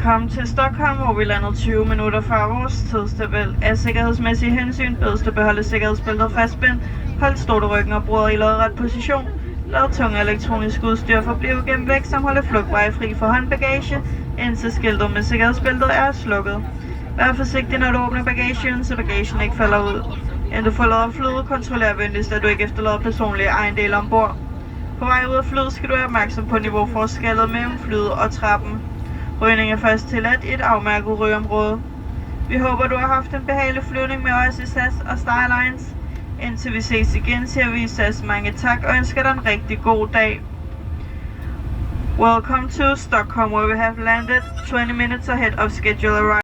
Velkommen til Stockholm, hvor vi lander 20 minutter før vores tidstabel. Af sikkerhedsmæssige hensyn bedes du beholde sikkerhedsbæltet fastspændt, hold stolryggen og bruger i lodret position, lad tunge elektronisk udstyr forblive gemt væk, som holde flugtvej fri for håndbagage, indtil skiltet med sikkerhedsbæltet er slukket. Vær forsigtig, når du åbner bagagen, så bagagen ikke falder ud. Inden du forlader flyet, kontroller venligst, at du ikke efterlader personlige ejendele ombord. På vej ud af flyet skal du være opmærksom på niveauforskellet mellem flyet og trappen. Rygning er først tilladt i et afmærket rygeområde. Vi håber, du har haft en behagelig flyvning med os i SAS og Star Alliance. Indtil vi ses igen, siger vi i SAS mange tak og ønsker dig en rigtig god dag. Welcome to Stockholm, where we have landed 20 minutes ahead of schedule arrival.